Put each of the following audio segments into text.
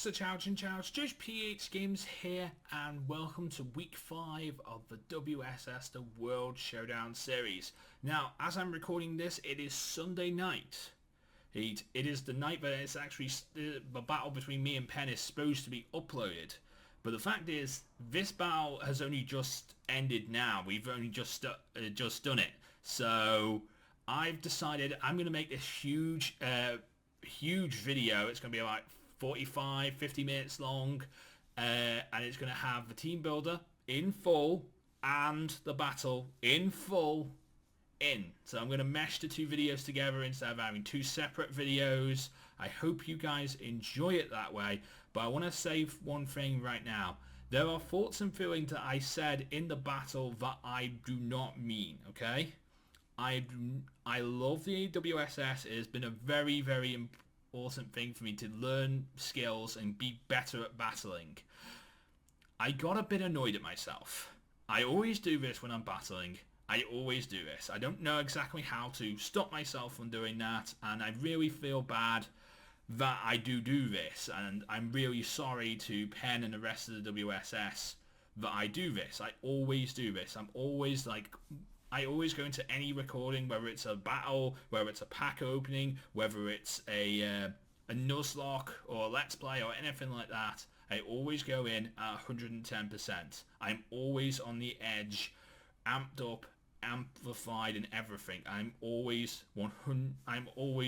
What's the Chow Chinchows JoesphGames here, and welcome to week 5 of the WSS the World Showdown series. Now, as I'm recording this, it is Sunday night. It is the night that it's actually the battle between me and Penn is supposed to be uploaded. But the fact is, this battle has only just ended now. We've only just done it. So I've decided I'm going to make this huge video. It's going to be like 50 minutes long, and it's going to have the team builder in full and the battle in full so I'm going to mesh the two videos together instead of having two separate videos. I hope you guys enjoy it that way, but I want to say one thing right now. There are thoughts and feelings that I said in the battle that I do not mean, okay? I love the WSS. It has been a very, very important thing for me to learn skills and be better at battling. I got a bit annoyed at myself. I always do this when I'm battling. I always do this. I don't know exactly how to stop myself from doing that, and I really feel bad that I do this, and I'm really sorry to Penn and the rest of the WSS that I do this. I always do this. I always go into any recording, whether it's a battle, whether it's a pack opening, whether it's a Nuzlocke or a Let's Play or anything like that. I always go in at 110%. I'm always on the edge, amped up, amplified and everything. I'm always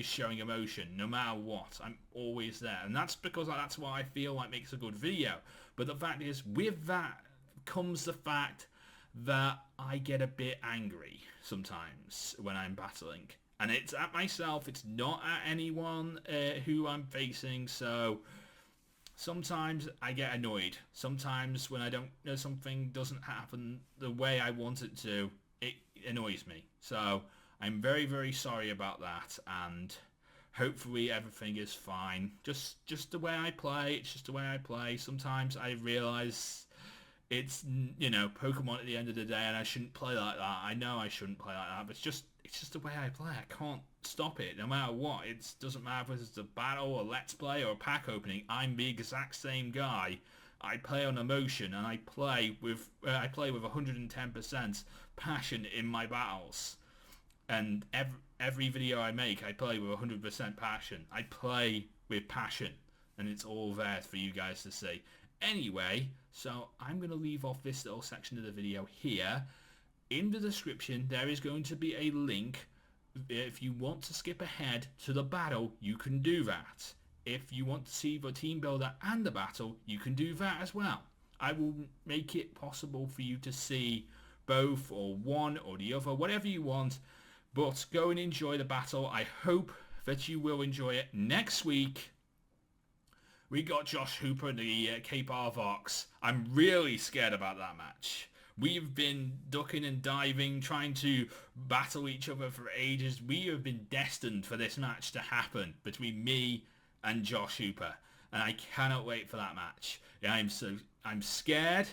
showing emotion no matter what. I'm always there, and that's because that's what I feel like makes a good video. But the fact is, with that comes the fact that I get a bit angry sometimes when I'm battling, and it's at myself, it's not at anyone who I'm facing. So sometimes I get annoyed. Sometimes when I don't know something doesn't happen the way I want it to, it annoys me. So I'm very, very sorry about that, and hopefully everything is fine. Just the way I play. It's just the way I play. Sometimes I realize it's, you know, Pokemon at the end of the day, and I shouldn't play like that. I know I shouldn't play like that, but it's just the way I play. I can't stop it, no matter what. It doesn't matter if it's a battle, or Let's Play, or a pack opening. I'm the exact same guy. I play on emotion, and I play with 110% passion in my battles. And every video I make, I play with 100% passion. I play with passion, and it's all there for you guys to see. Anyway, so I'm going to leave off this little section of the video here. In the description, there is going to be a link. If you want to skip ahead to the battle, you can do that. If you want to see the team builder and the battle, you can do that as well. I will make it possible for you to see both, or one or the other, whatever you want. But go and enjoy the battle. I hope that you will enjoy it. Next week, we got Josh Hooper and the Cape Vox. I'm really scared about that match. We've been ducking and diving, trying to battle each other for ages. We have been destined for this match to happen between me and Josh Hooper, and I cannot wait for that match. I'm scared,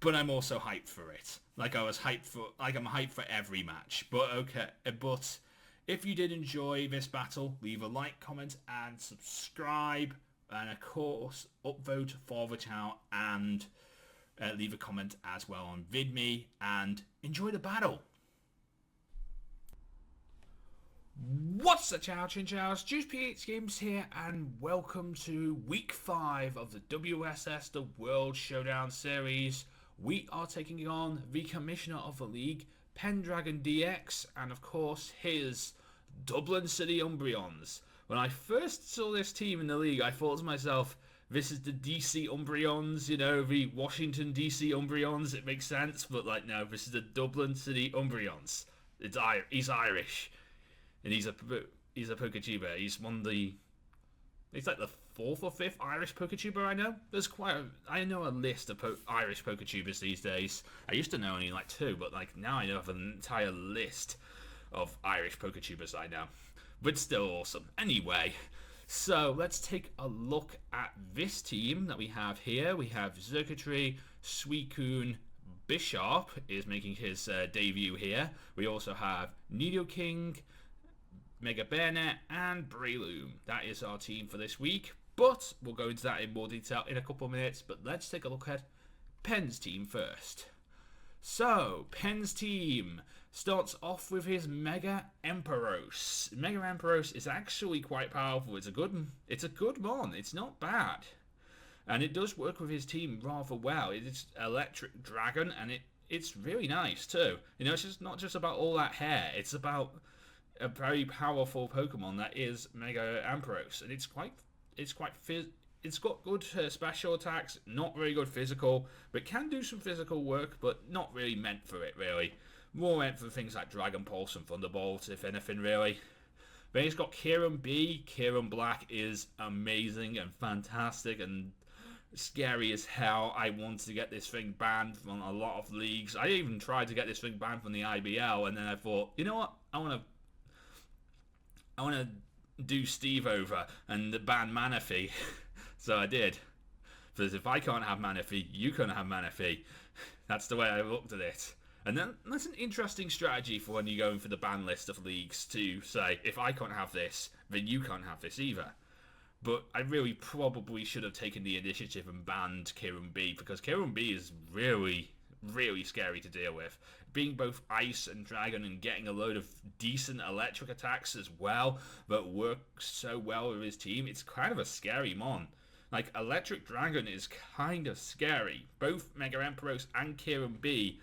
but I'm also hyped for it. I'm hyped for every match. But okay, but if you did enjoy this battle, leave a like, comment, and subscribe, and of course upvote for the channel, and leave a comment as well on VidMe, and enjoy the battle. What's the Chow Chinchows? JoesphGames here, and welcome to week 5 of the WSS the World Showdown series. We are taking on the commissioner of the league, Pendragon DX, and of course his Dublin City Umbreons. When I first saw this team in the league, I thought to myself, this is the DC Umbreons, you know, the Washington DC Umbreons. It makes sense, but like, no, this is the Dublin City Umbreons. He's Irish. And he's a Poketuber. He's like the 4th or 5th Irish Poketuber I know. I know a list of Irish Poketubers these days. I used to know only like 2, but like now I know of an entire list of Irish Poketubers I know. But still awesome. Anyway, so let's take a look at this team that we have here. We have Xurkitree, Suicune, Bishop is making his debut here. We also have Nidoking, Mega Bayonet, and Breloom. That is our team for this week. But we'll go into that in more detail in a couple of minutes. But let's take a look at Penn's team first. So, Penn's team starts off with his Mega Ampharos. Mega Ampharos is actually quite powerful. It's a good mon. It's not bad. And it does work with his team rather well. It's Electric Dragon, and it's really nice too. You know, it's just not just about all that hair. It's about a very powerful Pokemon that is Mega Ampharos, and it's got good special attacks, not very good physical, but can do some physical work, but not really meant for it, really. More meant for things like Dragon Pulse and Thunderbolt, if anything, really. Then he's got Kyurem B. Kyurem Black is amazing and fantastic and scary as hell. I want to get this thing banned from a lot of leagues. I even tried to get this thing banned from the IBL, and then I thought, you know what? I want to do Steve over and ban Manaphy. So I did. Because if I can't have Manaphy, you can't have Manaphy. That's the way I looked at it. And then that's an interesting strategy for when you're going for the ban list of leagues to say, if I can't have this, then you can't have this either. But I really probably should have taken the initiative and banned Kyurem B, because Kyurem B is really, really scary to deal with. Being both ice and dragon and getting a load of decent electric attacks as well, but works so well with his team, it's kind of a scary mon. Like, Electric Dragon is kind of scary. Both Mega Ampharos and Kyurem B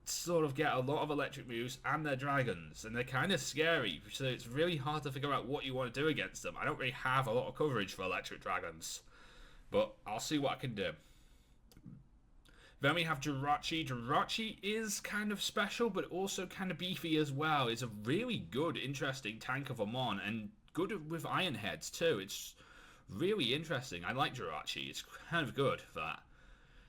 sort of get a lot of electric moves, and they're dragons, and they're kind of scary, so it's really hard to figure out what you want to do against them. I don't really have a lot of coverage for electric dragons, but I'll see what I can do. Then we have Jirachi. Jirachi is kind of special, but also kind of beefy as well. It's a really good, interesting tank of a mon, and good with iron heads too. It's really interesting. I like Jirachi. It's kind of good for that.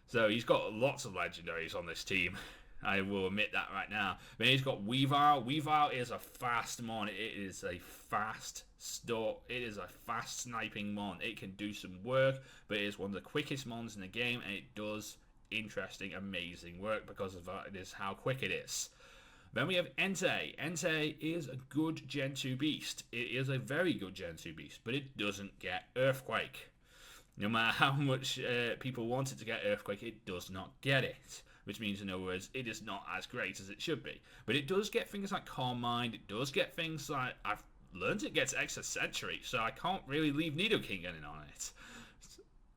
So he's got lots of legendaries on this team. I will admit that right now. Then he's got Weavile. Weavile is a fast mon. It is a fast sniping mon. It can do some work, but it is one of the quickest mons in the game, and it does interesting, amazing work because of that. It is how quick it is. Then we have Entei. Entei is a good Gen 2 beast. It is a very good Gen 2 beast, but it doesn't get Earthquake. No matter how much people want it to get Earthquake, it does not get it. Which means, in other words, it is not as great as it should be. But it does get things like Calm Mind. It does get things like, I've learned it gets Extra Sentry, so I can't really leave Nidoking in on it.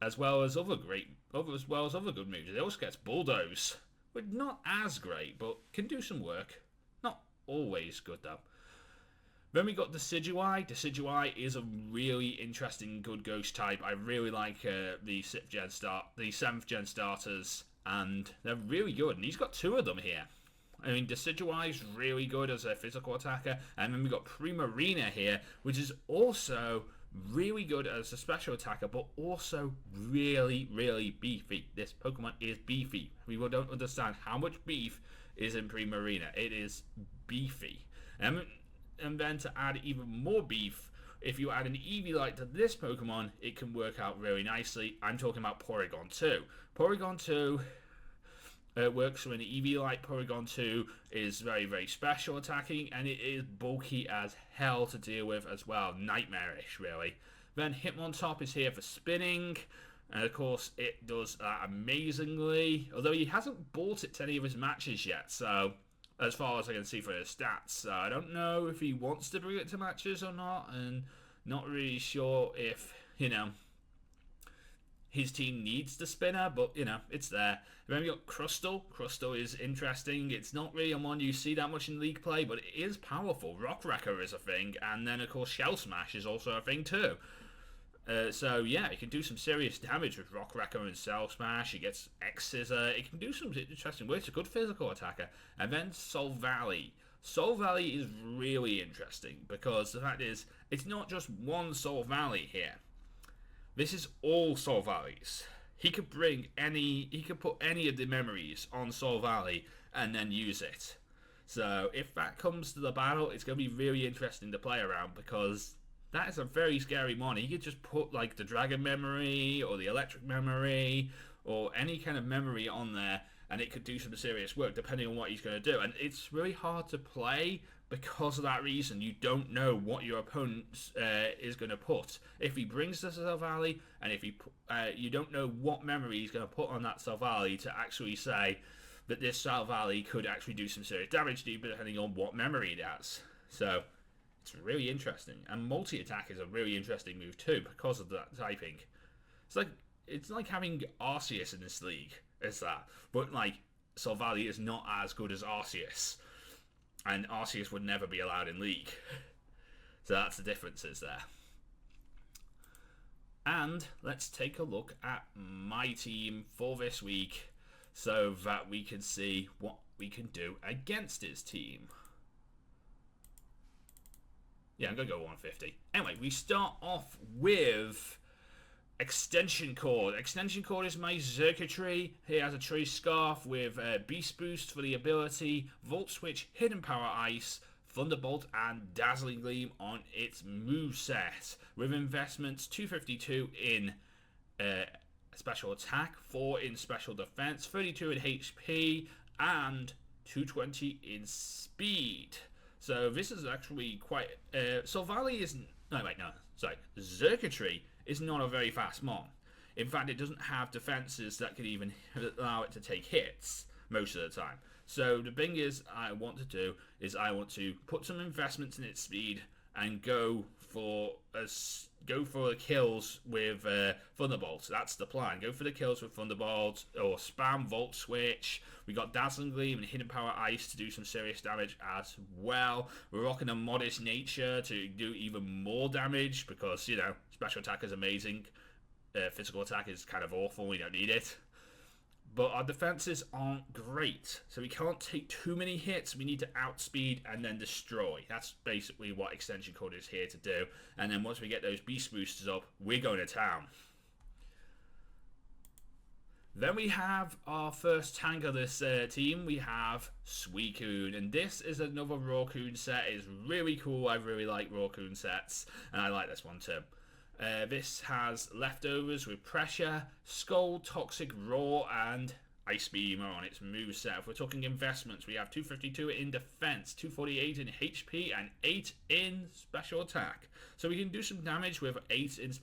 As well as other good moves. It also gets Bulldoze. But not as great, but can do some work. Not always good, though. Then we got Decidueye. Decidueye is a really interesting, good ghost type. I really like the 7th gen starters, and they're really good. And he's got 2 of them here. I mean, Decidueye is really good as a physical attacker, and then we got Primarina here, which is also really good as a special attacker, but also really, really beefy. This Pokemon is beefy. People don't understand how much beef is in Primarina. It is beefy. And then to add even more beef, if you add an Eevee-like to this Pokemon, it can work out really nicely. I'm talking about Porygon 2. Porygon 2 works when an Eevee-like. Porygon 2 is very, very special attacking, and it is bulky as hell to deal with as well. Nightmarish, really. Then Hitmontop is here for spinning, and of course it does that amazingly, although he hasn't bought it to any of his matches yet, so as far as I can see for his stats, I don't know if he wants to bring it to matches or not, and not really sure if, his team needs the spinner, but, it's there. Then we got Crustle. Crustle is interesting. It's not really a mon you see that much in League play, but it is powerful. Rock Wrecker is a thing, and then, of course, Shell Smash is also a thing, too. So, yeah, it can do some serious damage with Rock Wrecker and Shell Smash. It gets X-Scissor. It can do some interesting work. It's a good physical attacker. And then Solvally. Solvally is really interesting, because the fact is, it's not just one Solvally here. This is all Solvallies. He could put any of the memories on Solvally and then use it. So if that comes to the battle, it's going to be really interesting to play around, because that is a very scary mon. He could just put like the Dragon memory or the Electric memory or any kind of memory on there, and it could do some serious work depending on what he's going to do. And it's really hard to play because of that reason. You don't know what your opponent is going to put. If he brings the Silvally, and if you don't know what memory he's going to put on that Silvally to actually say that this Silvally could actually do some serious damage to you, depending on what memory it has. So it's really interesting. And multi-attack is a really interesting move too because of that typing. It's like having Arceus in this league. It's that. But like Silvally is not as good as Arceus. And Arceus would never be allowed in League. So that's the differences there. And let's take a look at my team for this week so that we can see what we can do against his team. Yeah, I'm going to go 150. Anyway, we start off with Extension Cord. Extension Cord is my Xurkitree. He has a Tree Scarf with Beast Boost for the ability, Volt Switch, Hidden Power Ice, Thunderbolt, and Dazzling Gleam on its moveset. With investments 252 in special attack, 4 in special defense, 32 in HP, and 220 in speed. So this is actually quite... Silvally isn't... No, wait, no. Sorry. Xurkitree is not a very fast mon. In fact, it doesn't have defenses that could even allow it to take hits most of the time. So the thing is, I want to put some investments in its speed and go for the kills with Thunderbolts. That's the plan. Go for the kills with Thunderbolts or spam Volt Switch. We got Dazzling Gleam and Hidden Power Ice to do some serious damage as well. We're rocking a Modest Nature to do even more damage because, you know, special attack is amazing. Physical attack is kind of awful. We don't need it. But our defenses aren't great, so we can't take too many hits. We need to outspeed and then destroy. That's basically what Extension Cord is here to do. And then once we get those Beast Boosters up, we're going to town. Then we have our first tank of this team. We have Suicune, and this is another Rawcoon set. It's really cool. I really like Rawcoon sets, and I like this one too. This has Leftovers with Pressure, Skull, Toxic, Roar, and Ice Beam on its moveset. If we're talking investments, we have 252 in defense, 248 in HP, and 8 in special attack. So we can do some damage with 8 in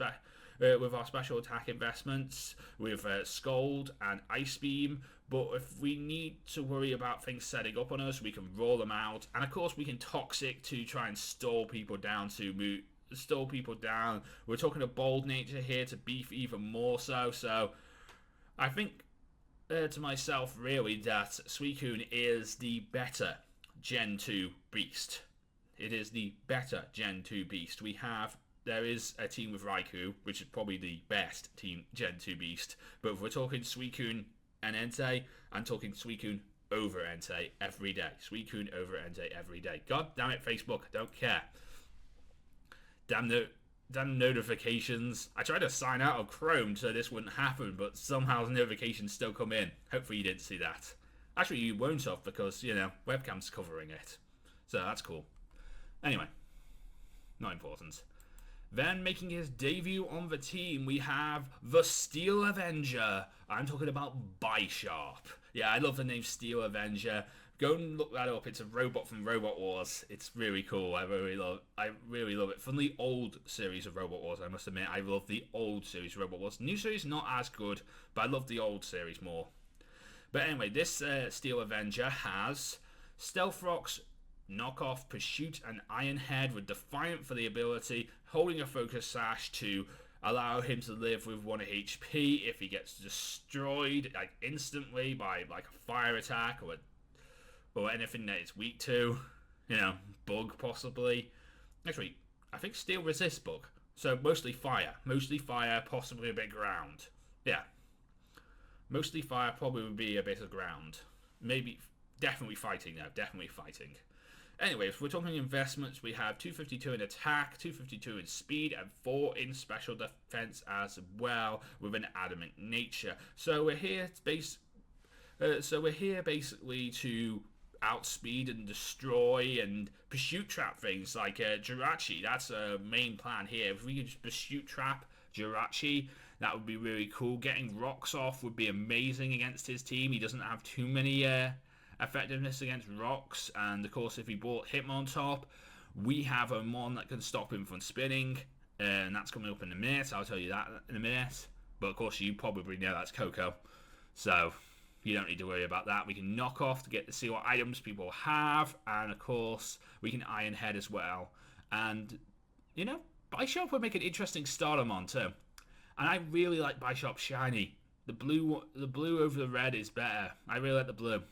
with our special attack investments, with Scald and Ice Beam. But if we need to worry about things setting up on us, we can roll them out. And of course, we can Toxic to try and stall people down We're talking a Bold Nature here to beef even more so. So I think to myself really that Suicune is the better Gen 2 beast. It is the better Gen 2 beast. There is a team with Raikou, which is probably the best team Gen 2 beast. But if we're talking Suicune and Entei, I'm talking Suicune over Entei every day. Suicune over Entei every day. God damn it, Facebook, I don't care. Damn notifications. I tried to sign out of Chrome so this wouldn't happen, but somehow the notifications still come in. Hopefully you didn't see that. Actually, you won't have because, you know, webcam's covering it. So that's cool. Anyway, not important. Then making his debut on the team, we have the Steel Avenger. I'm talking about Bisharp. Yeah, I love the name Steel Avenger. Go and look that up. It's a robot from Robot Wars. It's really cool. I really love it. From the old series of Robot Wars, I must admit, I love the old series of Robot Wars. The new series not as good, but I love the old series more. But anyway, this Steel Avenger has Stealth Rocks, Knockoff, Pursuit, and Iron Head with Defiant for the ability, holding a Focus Sash to allow him to live with 1 HP if he gets destroyed like instantly by like a fire attack or anything that it's weak to, you know, bug possibly. Actually, I think steel resists bug, so mostly fire, possibly a bit ground. Yeah, mostly fire, probably would be a bit of ground. Maybe, definitely fighting though, definitely fighting. Anyway, if we're talking investments, we have 252 in attack, 252 in speed, and 4 in special defense as well, with an adamant nature. So we're here basically to outspeed and destroy and pursuit trap things like Jirachi. That's a main plan here. If we can just pursuit trap Jirachi, That would be really cool. Getting rocks off would be amazing against his team. He doesn't have too many effectiveness against rocks. And of course, if he brought Hitmon top, we have a Mon that can stop him from spinning. And that's coming up in a minute. I'll tell you that in a minute. But of course, you probably know that's Coco. So you don't need to worry about that. We can knock off to get to see what items people have. And of course, we can Iron Head as well. And, you know, Bishop would make an interesting starter Mon too. And I really like Bishop Shiny. The blue over the red is better. I really like the blue.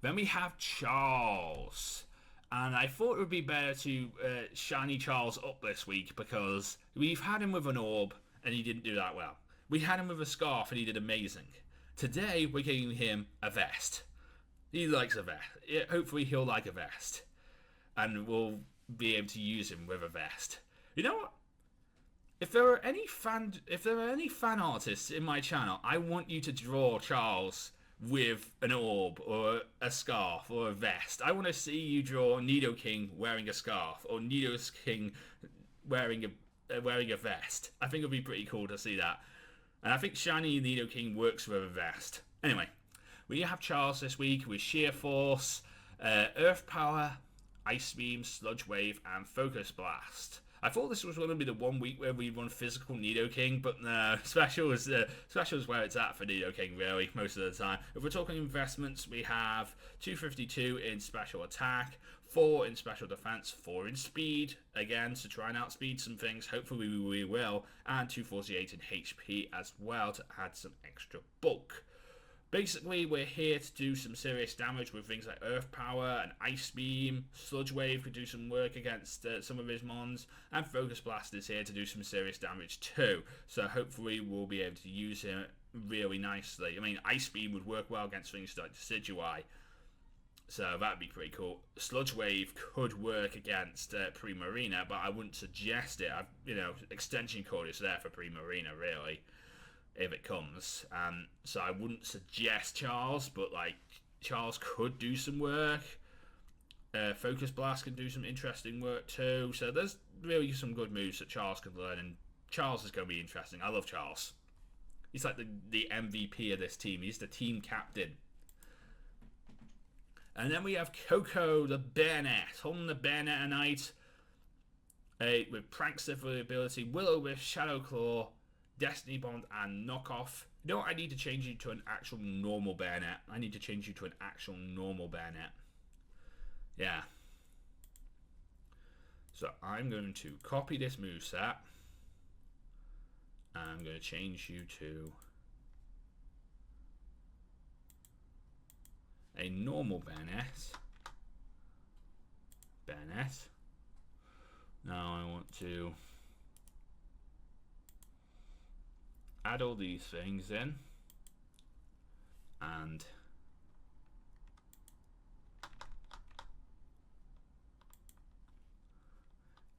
Then we have Charles. And I thought it would be better to shiny Charles up this week because we've had him with an orb and he didn't do that well. We had him with a scarf and he did amazing. Today we're giving him a vest. He likes a vest. Hopefully he'll like a vest. And we'll be able to use him with a vest. You know what? If there are any fan artists in my channel, I want you to draw Charles with an orb or a scarf or a vest. I want to see you draw Nidoking wearing a scarf or Nidoking wearing a vest. I think it would be pretty cool to see that. And I think Shiny Nidoking works with a vest. Anyway, we have Charles this week with Sheer Force, Earth Power, Ice Beam, Sludge Wave, and Focus Blast. I thought this was going to be the 1 week where we run physical Nidoking, but no, special is where it's at for Nidoking, really, most of the time. If we're talking investments, we have 252 in special attack, 4 in special defense, 4 in speed, again, to try and outspeed some things, hopefully we will, and 248 in HP as well to add some extra bulk. Basically, we're here to do some serious damage with things like Earth Power and Ice Beam. Sludge Wave could do some work against some of his mons. And Focus Blast is here to do some serious damage too. So hopefully we'll be able to use him really nicely. I mean, Ice Beam would work well against things like Decidueye. So that'd be pretty cool. Sludge Wave could work against Primarina, but I wouldn't suggest it. Extension Cord is there for Primarina, really, if it comes. So I wouldn't suggest Charles, but like Charles could do some work. Focus Blast can do some interesting work too. So there's really some good moves that Charles can learn, and Charles is going to be interesting. I love Charles. He's like the MVP of this team. He's the team captain. And then we have Coco the Bayonet. On the Bayonet Knight with Prankster for the ability, Will-O-Wisp, Shadow Claw, Destiny Bond, and Knockoff. You know what? I need to change you to an actual normal Bayonet. Yeah. So I'm going to copy this moveset. I'm going to change you to a normal Bayonet. Now I want to add all these things in and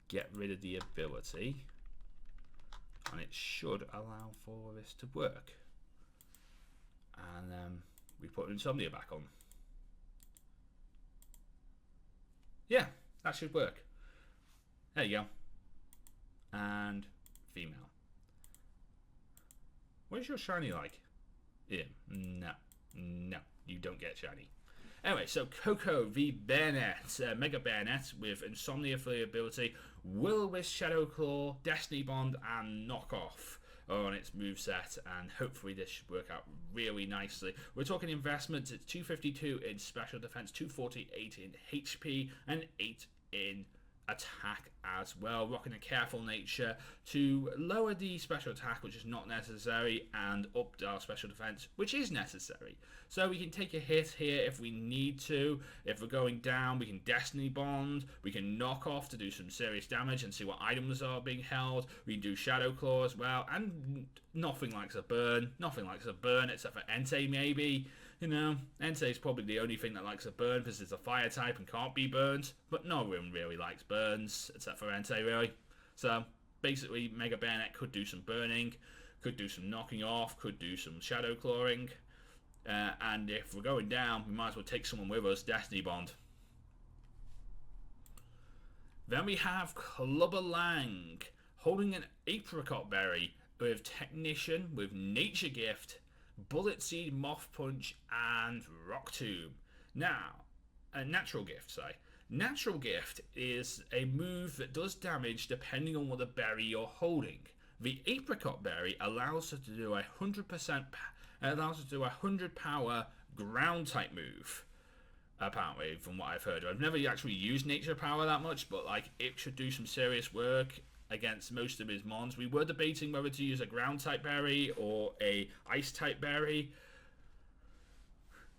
get rid of the ability, and it should allow for this to work. And we put Insomnia back on. Yeah, that should work. There you go. And female. What is your shiny like? Yeah, no, you don't get shiny. Anyway, so Coco the Bayonet, Mega Bayonet with Insomnia for the ability, Will-O-Wisp, Shadow Claw, Destiny Bond, and Knockoff on its moveset, and hopefully this should work out really nicely. We're talking investments. It's 252 in special defense, 248 in HP, and 8 in attack as well, rocking a careful nature to lower the special attack, which is not necessary, and up our special defense, which is necessary. So we can take a hit here if we need to. If we're going down, we can Destiny Bond, we can knock off to do some serious damage and see what items are being held. We can do Shadow Claw as well, and nothing likes a burn, except for Entei maybe. You know, Entei is probably the only thing that likes a burn because it's a fire type and can't be burned, but no one really likes burns except for Entei, really. So basically Mega Bayonet could do some burning, could do some knocking off, could do some shadow clawing, and if we're going down, we might as well take someone with us, Destiny Bond. Then we have Clubber Lang holding an Apricot Berry with Technician, with Nature Gift, Bullet Seed, Moth Punch, and Rock Tomb. Now, a Natural Gift, say. Natural Gift is a move that does damage depending on what the berry you're holding. The Apricot Berry allows it to do 100 power ground type move. Apparently, from what I've heard. I've never actually used Nature Power that much, but like it should do some serious work against most of his mons. We were debating whether to use a ground type berry or a ice type berry.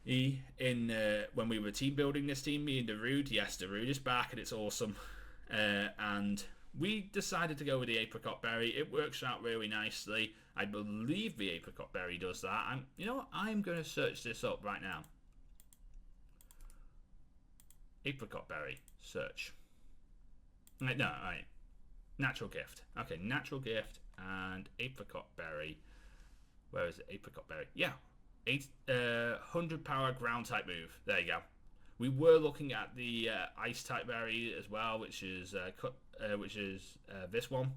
When we were team building this team, me and Darude. Yes, Darude is back and it's awesome. And we decided to go with the Apricot Berry. It works out really nicely. I believe the Apricot Berry does that. You know what? I'm going to search this up right now. Apricot Berry. Search. Right. Natural Gift. Okay, Natural Gift and Apricot Berry. Where is it? Apricot Berry. Yeah. 100 power ground type move. There you go. We were looking at the ice type berry as well, which is this one.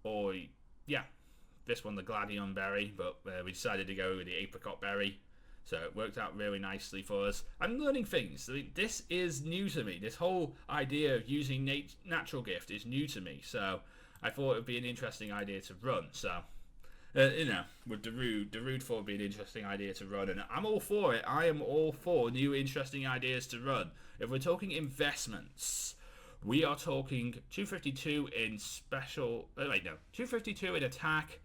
Or yeah, this one, the Gladion berry. But we decided to go with the Apricot Berry. So it worked out really nicely for us. I'm learning things. I mean, this is new to me. This whole idea of using Natural Gift is new to me. So I thought it would be an interesting idea to run. So, with Darude thought it would be an interesting idea to run. And I'm all for it. I am all for new interesting ideas to run. If we're talking investments, we are talking 252 in special... 252 in attack,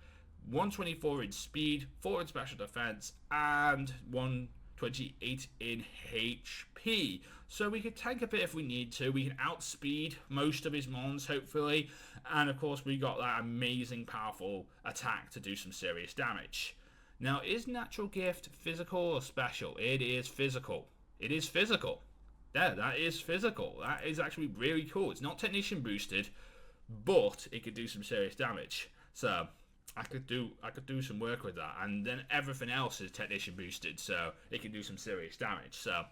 124 in speed, 4 in special defense, and 128 in HP. So we could tank a bit if we need to. We can outspeed most of his mons, hopefully. And of course, we got that amazing, powerful attack to do some serious damage. Now, is Natural Gift physical or special? It is physical. It is physical. That is physical. That is actually really cool. It's not Technician boosted, but it could do some serious damage. So I could do some work with that, and then everything else is Technician boosted, so it can do some serious damage. So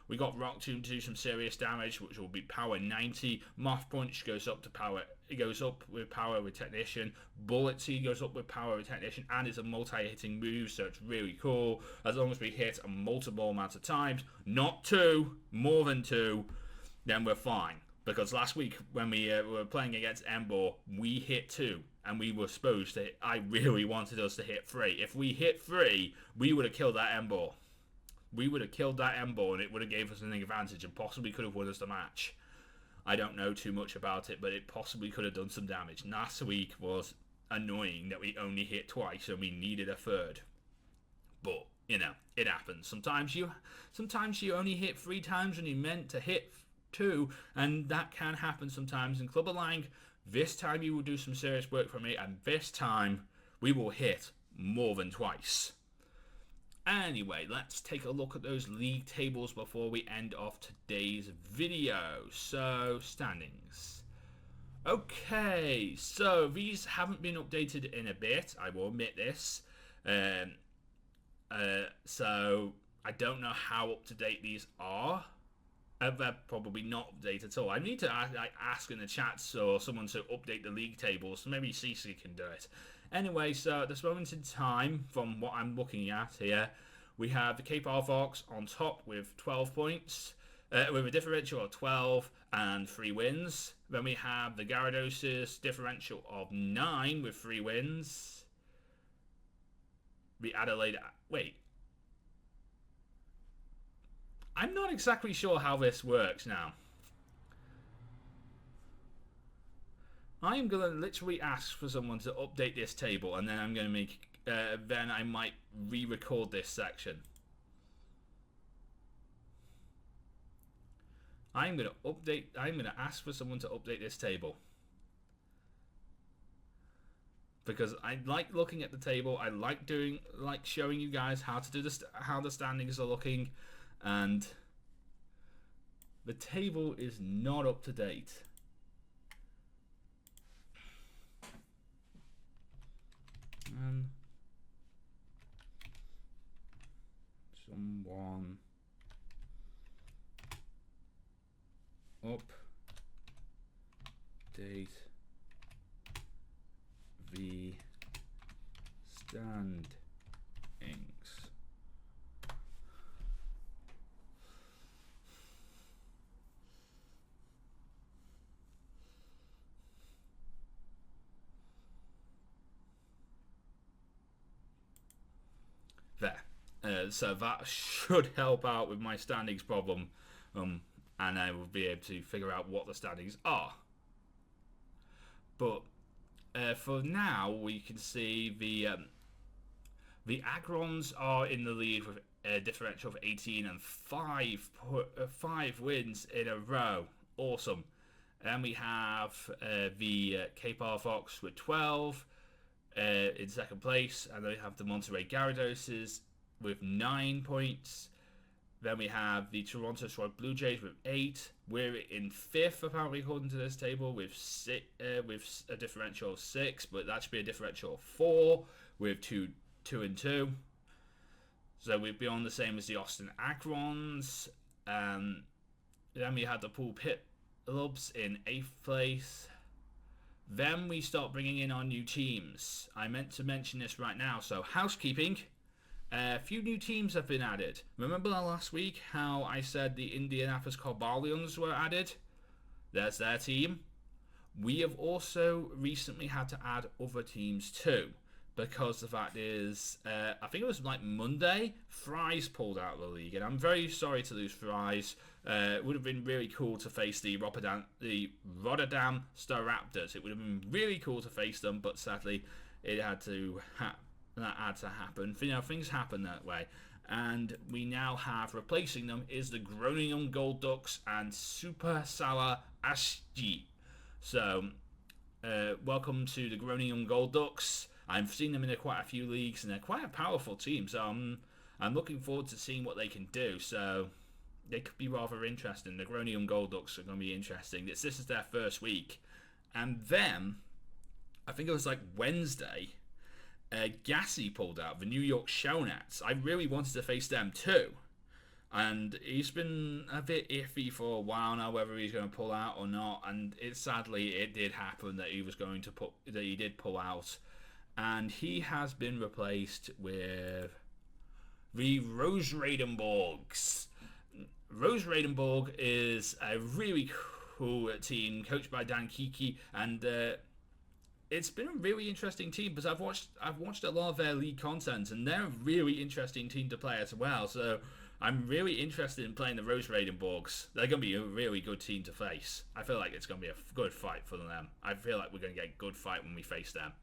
we got Rock Tomb to do some serious damage, which will be power 90. Moth Punch goes up to power. It goes up with power with Technician. Bullet Seed goes up with power with Technician, and it's a multi-hitting move, so it's really cool. As long as we hit a multiple amount of times, not 2, more than 2, then we're fine. Because last week when we were playing against Ember, we hit 2. And we were supposed to... I really wanted us to hit 3. If we hit 3, we would have killed that Ember. We would have killed that Ember, and it would have gave us an advantage and possibly could have won us the match. I don't know too much about it, but it possibly could have done some damage. Last week was annoying that we only hit twice and we needed a third. But, it happens. Sometimes you only hit 3 times when you meant to hit 2, and that can happen sometimes in Clubber Lang. This time you will do some serious work for me, and this time we will hit more than twice. Anyway, let's take a look at those league tables before we end off today's video. So, standings. Okay, so these haven't been updated in a bit, I will admit this. So, I don't know how up to date these are. They're probably not updated at all. I need to ask in the chat or someone to update the league tables, so maybe CC can do it. Anyway, so at this moment in time, from what I'm looking at here, we have the Cape Fox on top with 12 points, with a differential of 12 and 3 wins. Then we have the Gyarados' differential of 9 with 3 wins. The Adelaide... Wait. I'm not exactly sure how this works now. I am going to literally ask for someone to update this table, and then I'm going to make... then I might re-record this section. I'm going to ask for someone to update this table. Because I like looking at the table. I like showing you guys how to do this, how the standings are looking. And the table is not up to date. Someone update Standings. There. So that should help out with my standings problem, and I will be able to figure out what the standings are. But for now, we can see the Agrons are in the lead with a differential of 18 and five wins in a row. Awesome. Then we have the K-Par Fox with 12 in second place, and then we have the Monterrey Gyarados with 9 points. Then we have the Toronto SwaBlu Jays with 8. We're in 5th, apparently, according to this table, with a differential of 6, but that should be a differential of 4 with 2 and 2. So we'd be on the same as the Austin Agrons. Then we had the Pool Pit Lubs in 8th place. Then we start bringing in our new teams. I meant to mention this right now, so housekeeping. A few new teams have been added. Remember last week how I said the Indianapolis Cobalions were added? There's their team. We have also recently had to add other teams too, because the fact is, I think it was like Monday, Fries pulled out of the league, and I'm very sorry to lose Fries. It would have been really cool to face the Rotterdam Staraptors. It would have been really cool to face them, but sadly, it had to happen. You know, things happen that way. And we now have, replacing them, is the Groningen Golducks and Super Sala Ashji. So, welcome to the Groningen Golducks. I've seen them in quite a few leagues, and they're quite a powerful team. So I'm looking forward to seeing what they can do. So they could be rather interesting. The Groningen Golducks are going to be interesting. This is their first week. And then, I think it was like Wednesday, Gassy pulled out, the New York Shellnats. I really wanted to face them too. And he's been a bit iffy for a while now whether he's going to pull out or not. And sadly, it did happen that he did pull out. And he has been replaced with the Rose Radenborgs. Rose Radenborg is a really cool team coached by Dan Kiki, and it's been a really interesting team because I've watched a lot of their league content, and they're a really interesting team to play as well. So I'm really interested in playing the Rose Radenborgs. They're going to be a really good team to face. I feel like it's going to be a good fight for them. I feel like we're going to get a good fight when we face them.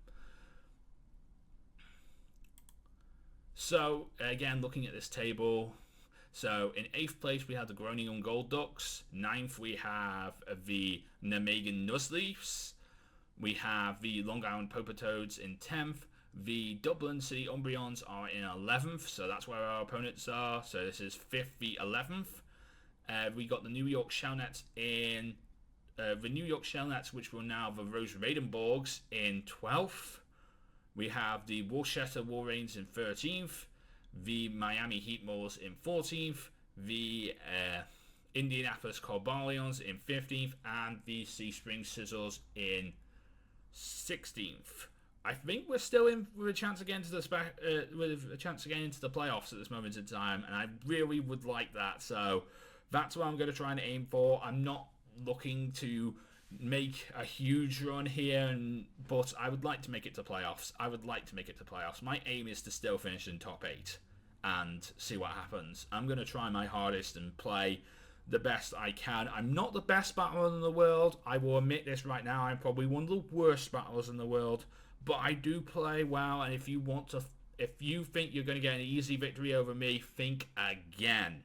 So, again, looking at this table, so in 8th place we have the Groningen Golducks, 9th we have the Nijmengen Nuzleafs, we have the Long Island Popatoads in 10th, the Dublin City Umbreons are in 11th, so that's where our opponents are, so this is 5th v 11th. We got the New York Shellnats in, which will now the Rose Radenborgs in 12th. We have the Worcester Warranes in 13th, the Miami Heatmors in 14th, the Indianapolis Cobalions in 15th, and the Sea Spring Scizors in 16th. I think we're still in with a chance again into the playoffs at this moment in time, and I really would like that. So that's what I'm going to try and aim for. I'm not looking to make a huge run here, but I would like to make it to playoffs. My aim is to still finish in top 8 and see what happens. I'm going to try my hardest and play the best I can. I'm not the best battler in the world. I will admit this right now. I'm probably one of the worst battlers in the world, but I do play well, and if you think you're going to get an easy victory over me, think again,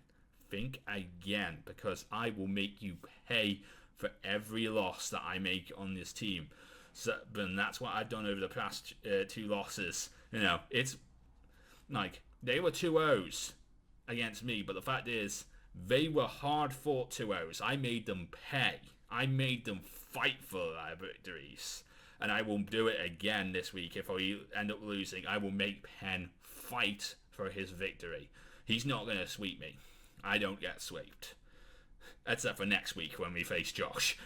because I will make you pay for every loss that I make on this team. So, and that's what I've done over the past 2 losses. You know, it's like they were 2-0s against me, but the fact is they were hard-fought 2-0s. I made them pay. I made them fight for their victories. And I will do it again this week. If I end up losing, I will make Penn fight for his victory. He's not going to sweep me. I don't get swept. Except for next week when we face Josh.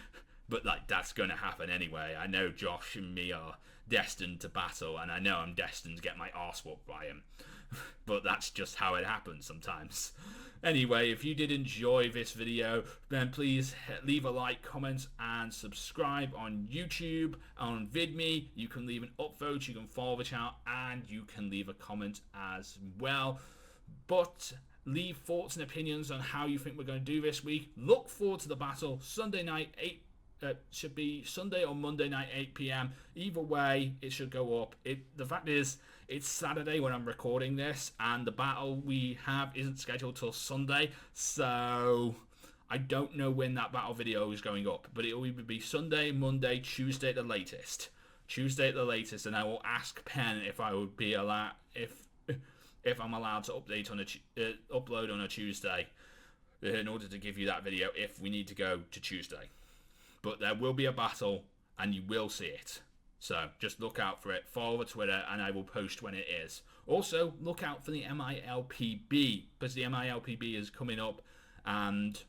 But like, that's going to happen anyway. I know Josh and me are destined to battle, and I know I'm destined to get my arse whooped by him. But that's just how it happens sometimes. Anyway, if you did enjoy this video, then please leave a like, comment, and subscribe on YouTube. On VidMe, you can leave an upvote, you can follow the channel, and you can leave a comment as well. But leave thoughts and opinions on how you think we're going to do this week. Look forward to the battle Sunday night, should be Sunday or Monday night, 8 PM. Either way, it should go up. The fact is, it's Saturday when I'm recording this, and the battle we have isn't scheduled till Sunday, so I don't know when that battle video is going up, but it will either be Sunday, Monday, Tuesday at the latest. Tuesday at the latest, and I will ask Penn if I would be allowed, if I'm allowed to upload on a Tuesday in order to give you that video if we need to go to Tuesday. But there will be a battle, and you will see it. So just look out for it. Follow the Twitter, and I will post when it is. Also, look out for the MILPB, because the MILPB is coming up. And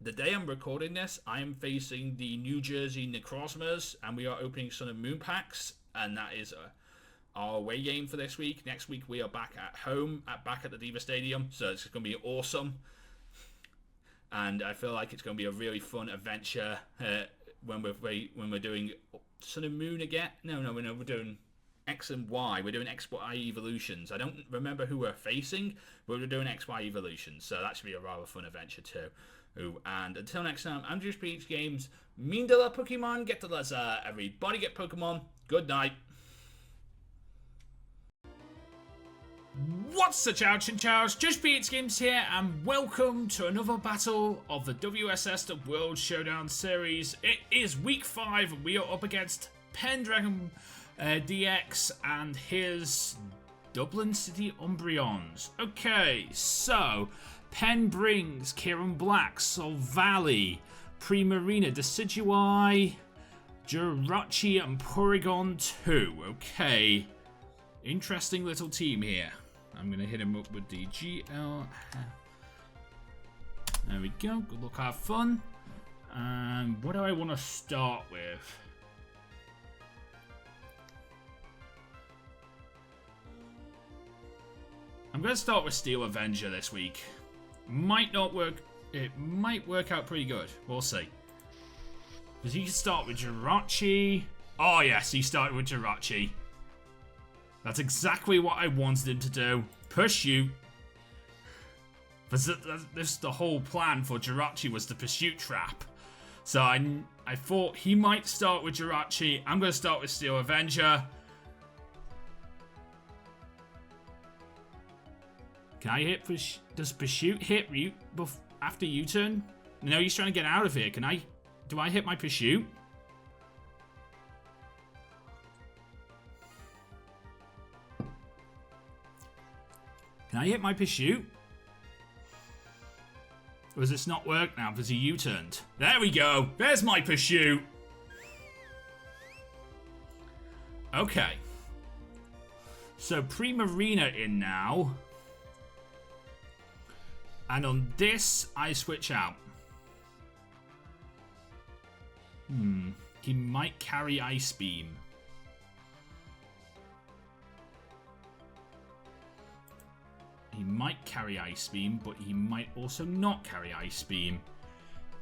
the day I'm recording this, I am facing the New Jersey Necrozmas, and we are opening Sun and Moon packs. And that is our away game for this week. Next week, we are back at home, back at the Diva Stadium. So it's going to be awesome. And I feel like it's going to be a really fun adventure when we're doing Sun and Moon again. No, we're doing X and Y. We're doing XY evolutions. I don't remember who we're facing, but we're doing XY evolutions. So that should be a rather fun adventure too. And until next time, I'm JoesphGames. Mean de la Pokemon, get the laser. Everybody get Pokemon. Good night. What's the Chow Chinchows? JoesphGames here, and welcome to another battle of the WSS the World Showdown Series. It is week 5, and we are up against Pendragon DX and his Dublin City Umbreons. Okay, so Pen brings Kieran Black, Solvally, Primarina, Decidueye, Jirachi, and Porygon 2. Okay, interesting little team here. I'm going to hit him up with the GL. There we go. Good luck, have fun. And what do I want to start with? I'm going to start with Steel Avenger this week. Might not work. It might work out pretty good. We'll see. Because he can start with Jirachi. Oh, yes, he started with Jirachi. That's exactly what I wanted him to do. Pursuit. This the whole plan for Jirachi was the Pursuit Trap. So I thought he might start with Jirachi. I'm going to start with Steel Avenger. Can I hit does Pursuit hit after U-turn? No, he's trying to get out of here. Do I hit my Pursuit? Can I hit my Pursuit? Or does this not work now because he U-turned? There we go. There's my Pursuit. Okay. So Primarina in now. And on this, I switch out. He might carry Ice Beam. He might carry Ice Beam, but he might also not carry Ice Beam.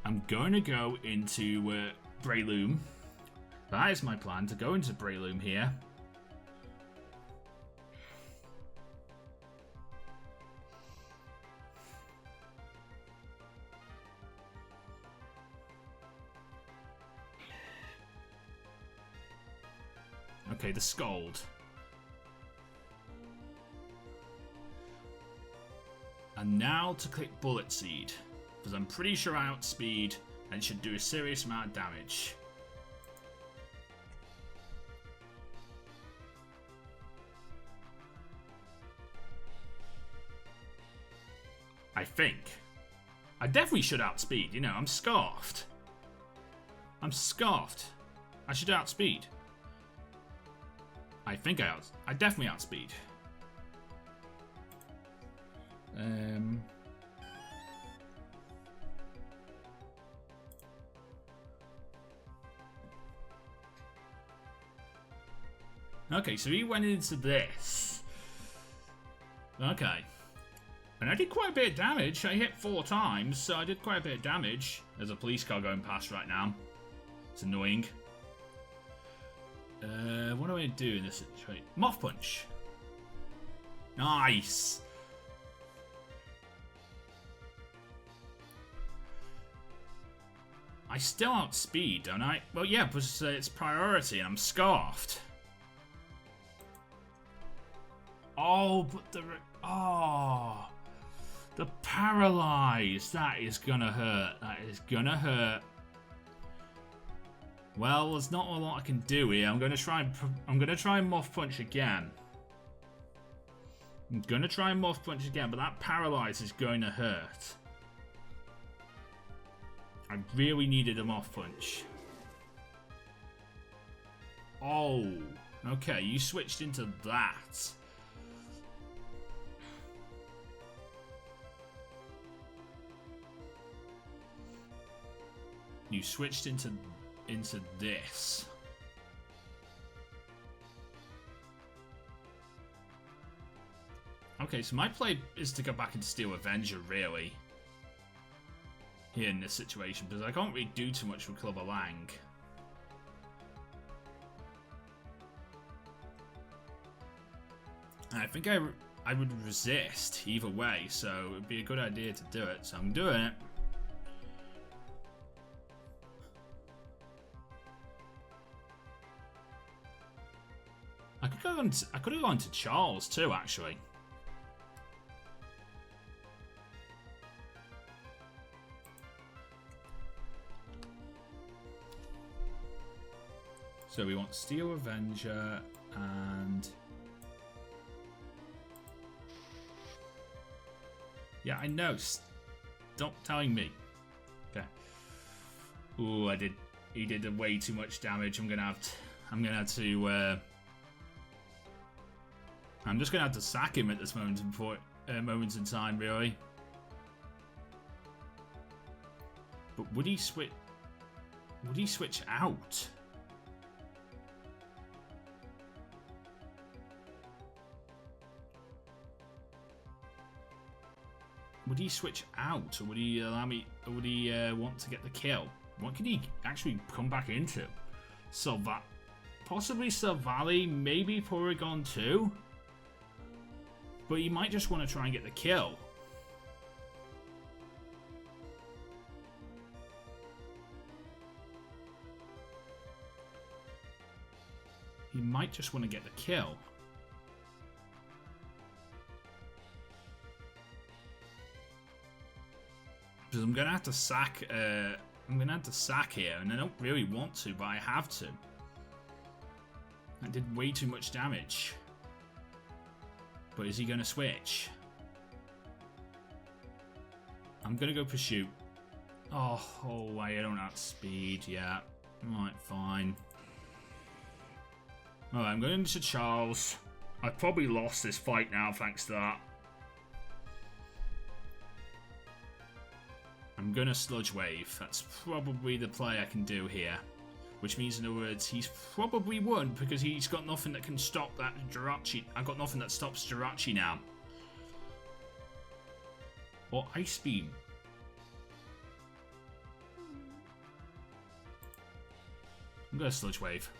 I'm going to go into Breloom. That is my plan, to go into Breloom here. Okay, the Scald. And now to click Bullet Seed, because I'm pretty sure I outspeed and should do a serious amount of damage. I think. I definitely should outspeed, you know, I'm scarfed. I'm scarfed. I should outspeed. I think I definitely outspeed. Okay, so he went into this. Okay. And I did quite a bit of damage. I hit 4 times, so I did quite a bit of damage. There's a police car going past right now. It's annoying. What do I do in this situation? Moth Punch. Nice. I still outspeed, don't I? Well, yeah, but it's priority and I'm scarfed. Oh, but the paralyze. That is gonna hurt. That is gonna hurt. Well, there's not a lot I can do here. I'm gonna try and Moth Punch again. I'm gonna try and Moth Punch again, but that paralyze is going to hurt. I really needed a Moth Punch. Oh, okay. You switched into that. You switched into this. Okay, so my play is to go back and steal Avenger, really. Here in this situation, because I can't really do too much with Clubber Lang. And I think I would resist either way, so it would be a good idea to do it. So I'm doing it. I could have gone to Charles too, actually. So we want Steel Avenger and... Yeah, I know. Stop telling me. Okay. Ooh, he did way too much damage. I'm gonna have to I'm just gonna have to sack him at this moment in time, really. But would he switch? Would he switch out? Would he switch out, or would he allow me? Or would he want to get the kill? What could he actually come back into? Possibly Silvally, maybe Porygon too. But he might just want to try and get the kill. He might just want to get the kill. Because I'm gonna have to sack. I'm gonna have to sack here, and I don't really want to, but I have to. That did way too much damage. But is he gonna switch? I'm gonna go Pursuit. Oh, I don't have speed. Yeah. Alright, fine. Alright, I'm going into Charles. I've probably lost this fight now, thanks to that. I'm gonna Sludge Wave. That's probably the play I can do here. Which means, in other words, he's probably won because he's got nothing that can stop that Jirachi. I've got nothing that stops Jirachi now. Or Ice Beam. I'm gonna Sludge Wave.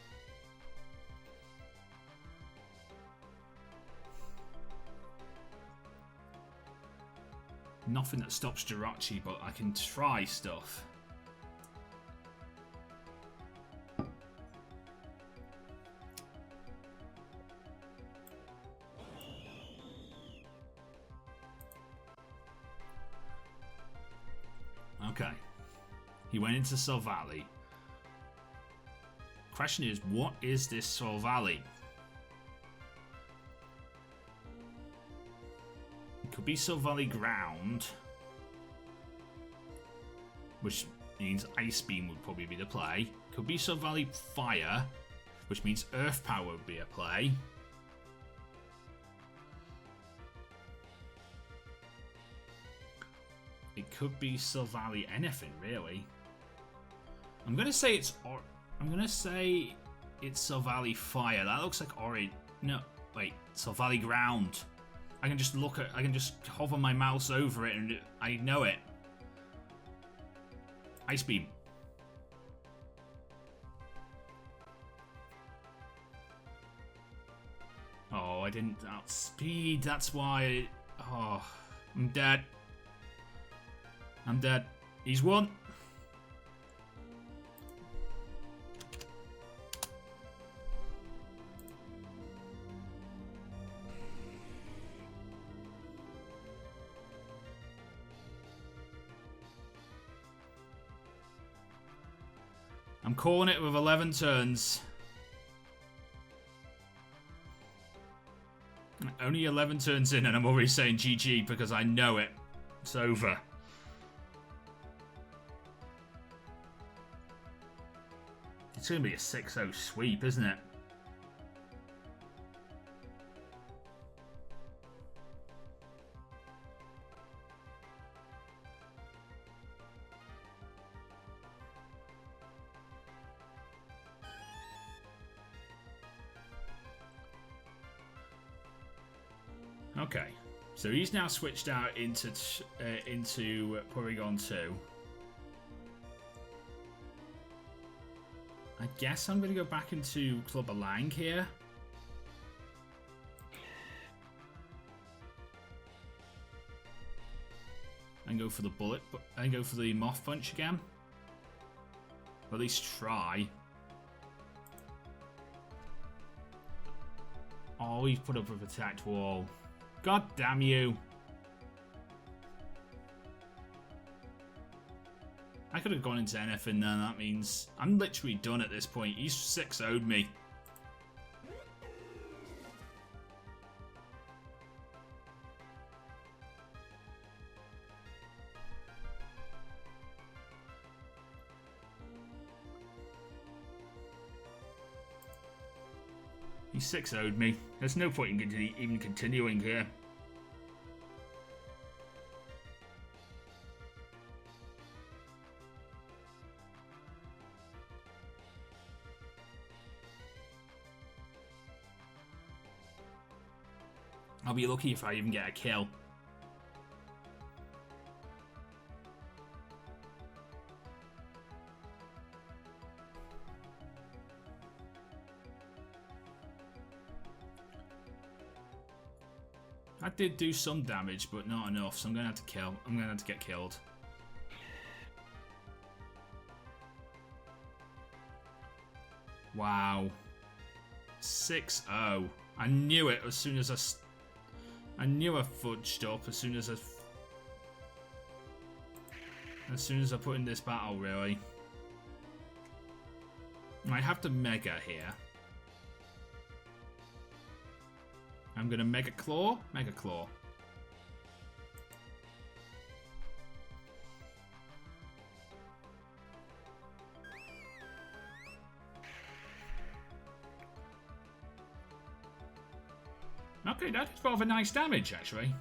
Nothing that stops Jirachi, but I can try stuff. Okay. He went into Silvally. Question is, what is this Silvally? It could be Silvally Ground, which means Ice Beam would probably be the play. Could be Silvally Fire, which means Earth Power would be a play. It could be Silvally anything, really. I'm gonna say it's. I'm gonna say It's Silvally Fire. That looks like orange. No, wait. Silvally Ground. I can just look at... I can just hover my mouse over it and I know it. Ice Beam. Oh, I didn't outspeed. That's why... Oh, I'm dead. I'm dead. He's won. I'm calling it with 11 turns. Only 11 turns in and I'm already saying GG because I know it. It's over. It's going to be a 6-0 sweep, isn't it? Okay, so he's now switched out into Porygon 2. I guess I'm going to go back into Clubber Lang here. And go for the bullet, and go for the Moth Punch again. Or at least try. Oh, he's put up a Protect Wall. God damn you. I could have gone into anything then. That means I'm literally done at this point. He's 6-0'd me. He's 6-0'd me. There's no point in even continuing here. I'll be lucky if I even get a kill. I did do some damage, but not enough, so I'm gonna have to kill. I'm gonna have to get killed. Wow. 6-0. I knew it as soon as I knew I fudged up as soon as I put in this battle, really. I have to Mega here. I'm gonna Mega Claw. Mega Claw. Okay, that is rather nice damage, actually.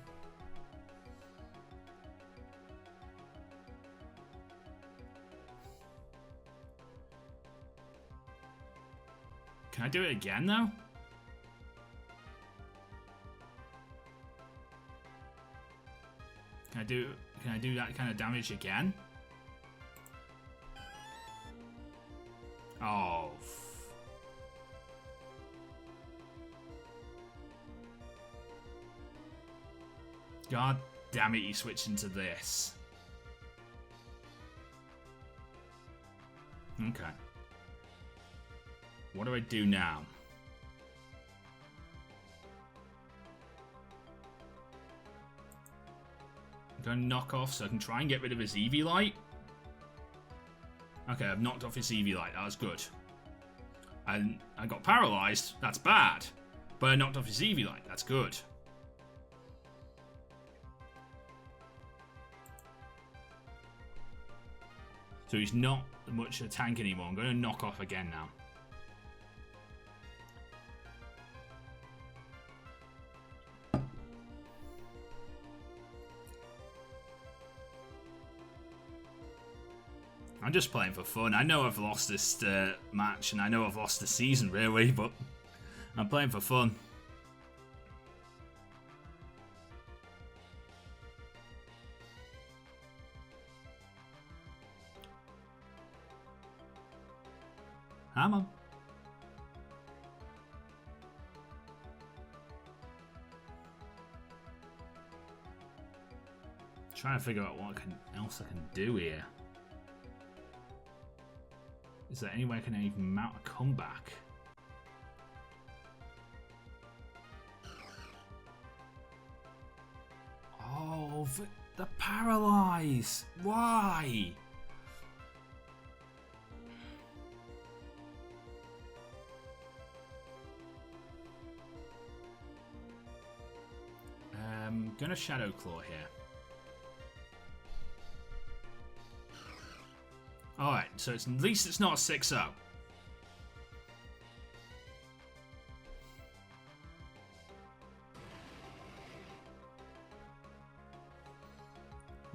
Can I do it again, though? Can I do that kind of damage again? Oh. God damn it, you switched into this. Okay. What do I do now? I'm going to knock off so I can try and get rid of his Eevee Light. Okay, I've knocked off his Eevee Light. That was good. And I got paralyzed. That's bad. But I knocked off his Eevee Light. That's good. So he's not much a tank anymore. I'm going to knock off again now. I'm just playing for fun. I know I've lost this match, and I know I've lost the season, really, but I'm playing for fun. Come on. Trying to figure out what else I can do here. Is there any way I can even mount a comeback? Oh, the paralyze! Why? Gonna Shadow Claw here. Alright, so at least it's not a 6-0. At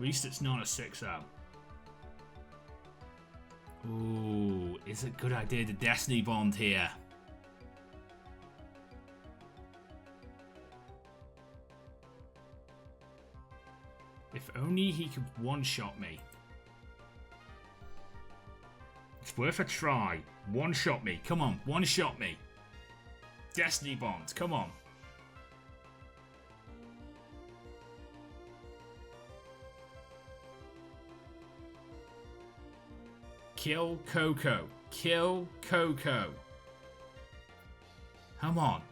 least it's not a 6-0. Ooh, is it a good idea to Destiny Bond here? If only he could one-shot me. It's worth a try. One-shot me. Come on, one-shot me. Destiny Bond, come on. Kill Coco. Kill Coco. Come on.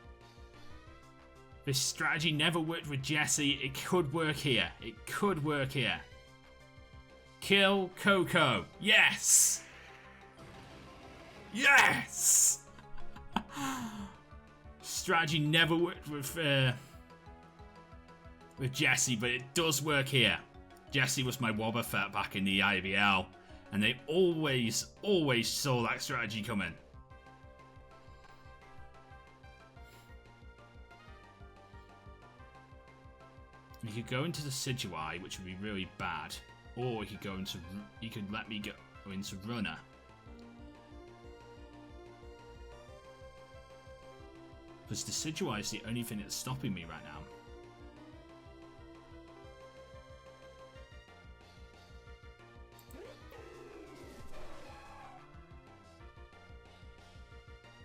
This strategy never worked with Jesse. It could work here. It could work here. Kill Coco. Yes! Yes! Strategy never worked with Jesse, but it does work here. Jesse was my Wobbuffet back in the IBL, and they always saw that strategy coming. He could go into the Decidueye, which would be really bad, or he could go into. He could let me go into Runner. Because Decidueye is the only thing that's stopping me right now.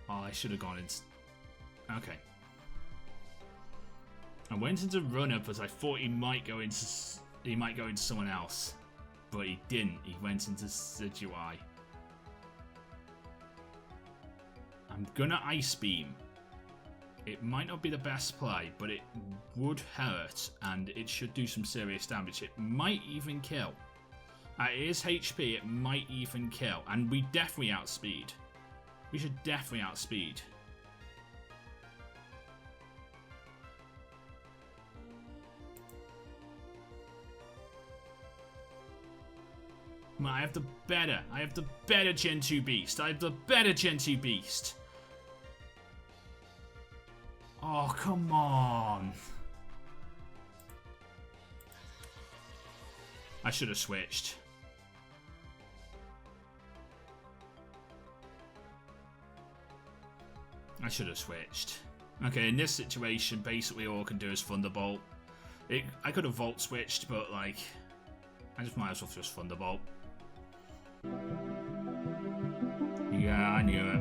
Oh, I should have gone into. Okay. I went into Runner because I thought he might go into someone else, but he didn't. He went into Decidueye. I'm gonna Ice Beam. It might not be the best play, but it would hurt, and it should do some serious damage. It might even kill. At his HP, it might even kill, and we definitely outspeed. We should definitely outspeed. I have the better Gen 2 Beast. I have the better Gen 2 Beast. Oh, come on. I should have switched. Okay, in this situation, basically all I can do is Thunderbolt. I could have Volt switched, but like, I just might as well just Thunderbolt. Yeah, I knew it.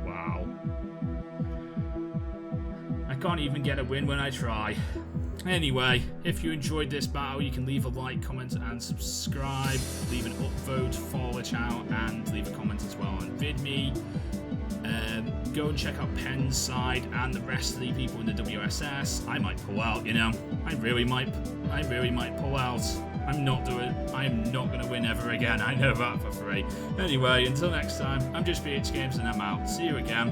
Wow. I can't even get a win when I try. Anyway, if you enjoyed this battle, you can leave a like, comment, and subscribe. Leave an upvote, follow the channel, and leave a comment as well on VidMe. Go and check out Penn's side and the rest of the people in the WSS. I might pull out, you know. I really might pull out. I'm not going to win ever again. I know that for free. Anyway, until next time, I'm JoesphGames and I'm out. See you again.